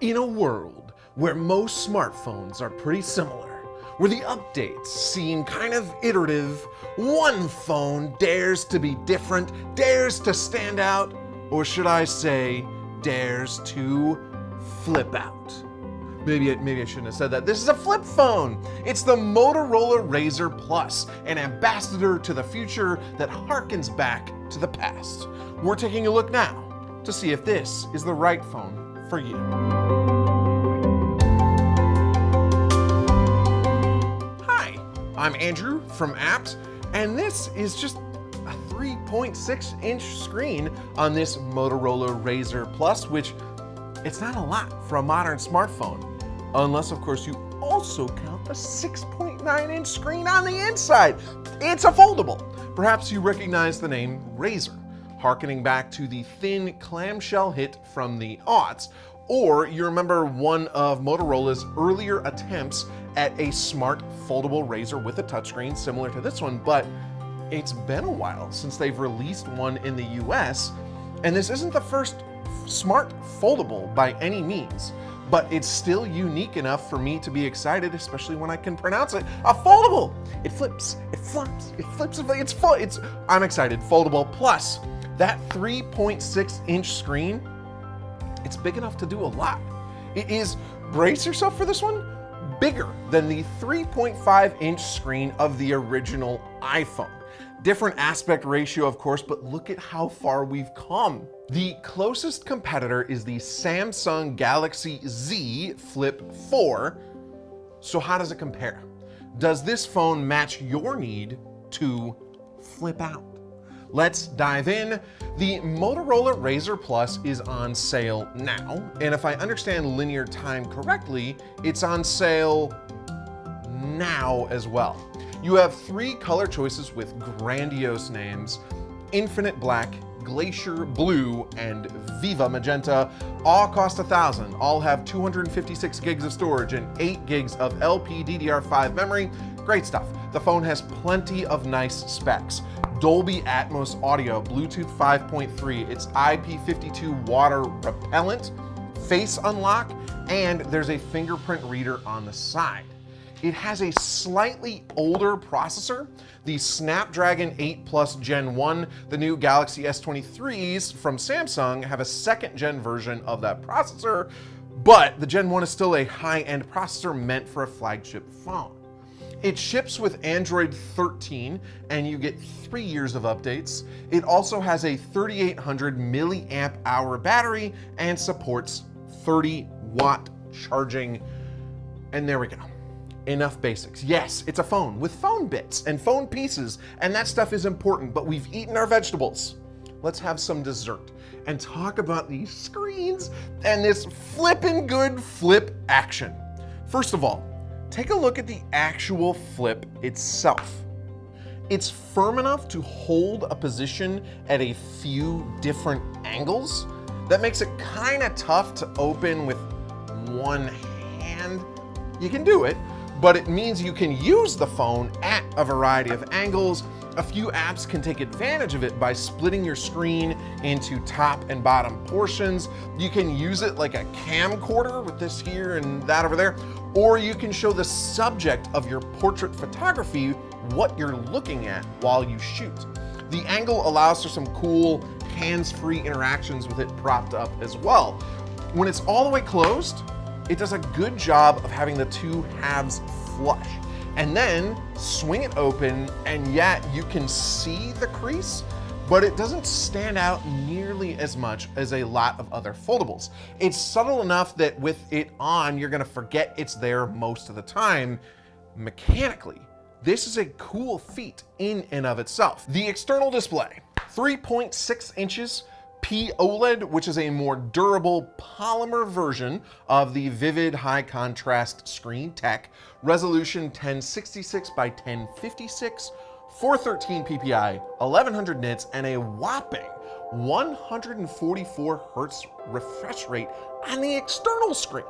In a world where most smartphones are pretty similar, where the updates seem kind of iterative, one phone dares to be different, dares to stand out, or should I say, dares to flip out. Maybe I shouldn't have said that. This is a flip phone. It's the Motorola Razr Plus, an ambassador to the future that harkens back to the past. We're taking a look now to see if this is the right phone for you. Hi, I'm Andrew from Apps, and this is just a 3.6-inch screen on this Motorola Razr Plus, which it's not a lot for a modern smartphone, unless of course you also count the 6.9-inch screen on the inside. It's a foldable. Perhaps you recognize the name Razr, harkening back to the thin clamshell hit from the aughts, or you remember one of Motorola's earlier attempts at a smart foldable Razr with a touchscreen similar to this one, but it's been a while since they've released one in the US, and this isn't the first smart foldable by any means, but it's still unique enough for me to be excited, especially when I can pronounce it. A foldable! It flips, it flops, it flips, it's full. I'm excited. Foldable plus that 3.6-inch screen, it's big enough to do a lot. It is, brace yourself for this one, bigger than the 3.5-inch screen of the original iPhone. Different aspect ratio, of course, but look at how far we've come. The closest competitor is the Samsung Galaxy Z Flip 4. So how does it compare? Does this phone match your need to flip out? Let's dive in. The Motorola Razr Plus is on sale now, and if I understand linear time correctly, it's on sale now as well. You have 3 color choices with grandiose names: Infinite Black, Glacier Blue, and Viva Magenta. All cost $1,000. All have 256 gigs of storage and 8 gigs of LPDDR5 memory. Great stuff. The phone has plenty of nice specs. Dolby Atmos audio, Bluetooth 5.3, it's IP52 water repellent, face unlock, and there's a fingerprint reader on the side. It has a slightly older processor, the Snapdragon 8 Plus Gen 1. The new Galaxy S23s from Samsung have a 2nd gen version of that processor, but the Gen 1 is still a high-end processor meant for a flagship phone. It ships with Android 13, and you get 3 years of updates. It also has a 3,800 milliamp hour battery and supports 30-watt charging. And there we go. Enough basics. Yes, it's a phone with phone bits and phone pieces, and that stuff is important, but we've eaten our vegetables. Let's have some dessert and talk about these screens and this flippin' good flip action. First of all, take a look at the actual flip itself. It's firm enough to hold a position at a few different angles. That makes it kind of tough to open with one hand. You can do it, but it means you can use the phone at a variety of angles. A few apps can take advantage of it by splitting your screen into top and bottom portions. You can use it like a camcorder with this here and that over there, or you can show the subject of your portrait photography what you're looking at while you shoot. The angle allows for some cool hands-free interactions with it propped up as well. When it's all the way closed, it does a good job of having the 2 halves flush. And then swing it open, and yet you can see the crease, but it doesn't stand out nearly as much as a lot of other foldables. It's subtle enough that with it on, you're gonna forget it's there most of the time. Mechanically, this is a cool feat in and of itself. The external display, 3.6 inches, OLED, which is a more durable polymer version of the vivid high contrast screen tech. Resolution 1066 by 1056, 413 ppi, 1100 nits, and a whopping 144 hertz refresh rate on the external screen.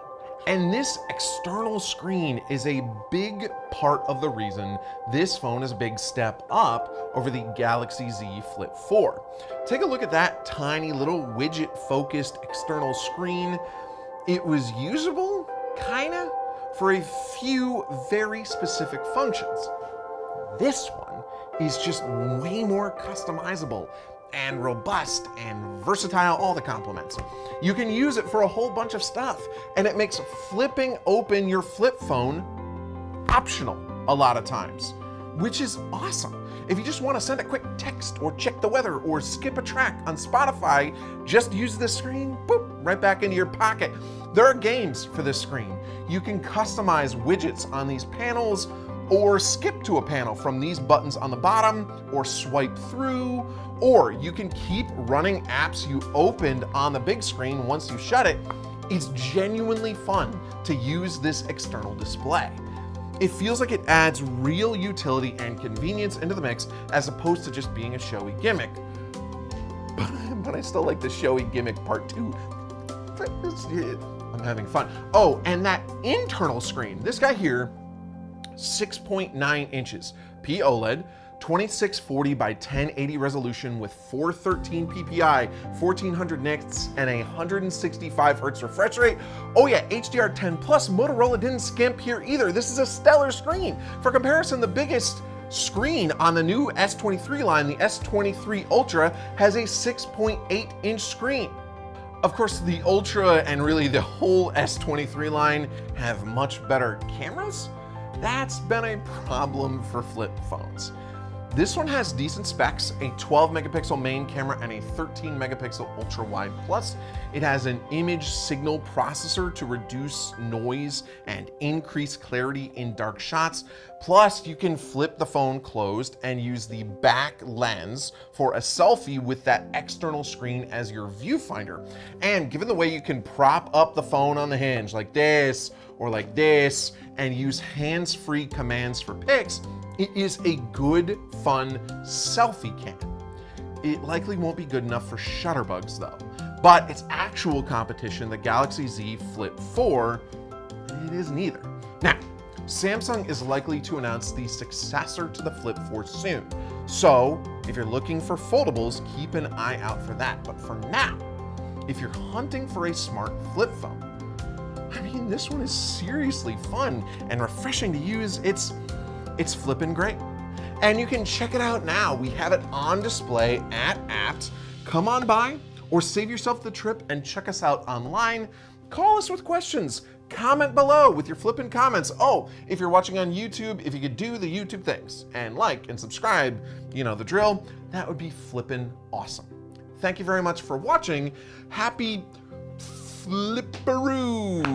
And this external screen is a big part of the reason this phone is a big step up over the Galaxy Z Flip 4. Take a look at that tiny little widget-focused external screen. It was usable, kinda, for a few very specific functions. This one is just way more customizable and robust and versatile, all the compliments. You can use it for a whole bunch of stuff, and it makes flipping open your flip phone optional a lot of times, which is awesome. If you just want to send a quick text or check the weather or skip a track on Spotify, just use this screen, boop, right back into your pocket. There are games for this screen. You can customize widgets on these panels or skip to a panel from these buttons on the bottom or swipe through, or you can keep running apps you opened on the big screen once you shut it. It's genuinely fun to use this external display. It feels like it adds real utility and convenience into the mix as opposed to just being a showy gimmick. But I still like the showy gimmick part too. I'm having fun. Oh, and that internal screen, this guy here, 6.9 inches, POLED, 2640 by 1080 resolution with 413 ppi, 1400 nits, and a 165 hertz refresh rate. Oh yeah, HDR10 plus. Motorola didn't skimp here either. This is a stellar screen. For comparison, the biggest screen on the new S23 line, the S23 Ultra, has a 6.8 inch screen. Of course, the Ultra and really the whole S23 line have much better cameras. That's been a problem for flip phones. This one has decent specs, a 12 megapixel main camera and a 13 megapixel ultra wide plus. It has an image signal processor to reduce noise and increase clarity in dark shots. Plus, you can flip the phone closed and use the back lens for a selfie with that external screen as your viewfinder. And given the way you can prop up the phone on the hinge like this or like this and use hands-free commands for pics, it is a good, fun selfie cam. It likely won't be good enough for shutterbugs though, but its actual competition, the Galaxy Z Flip 4, it isn't either. Now, Samsung is likely to announce the successor to the Flip 4 soon, so if you're looking for foldables, keep an eye out for that. But for now, if you're hunting for a smart flip phone, I mean, this one is seriously fun and refreshing to use. It's flippin' great. And you can check it out now. We have it on display at Apps. Come on by or save yourself the trip and check us out online. Call us with questions. Comment below with your flippin' comments. Oh, if you're watching on YouTube, if you could do the YouTube things and like and subscribe, you know the drill, that would be flippin' awesome. Thank you very much for watching. Happy flipperoos.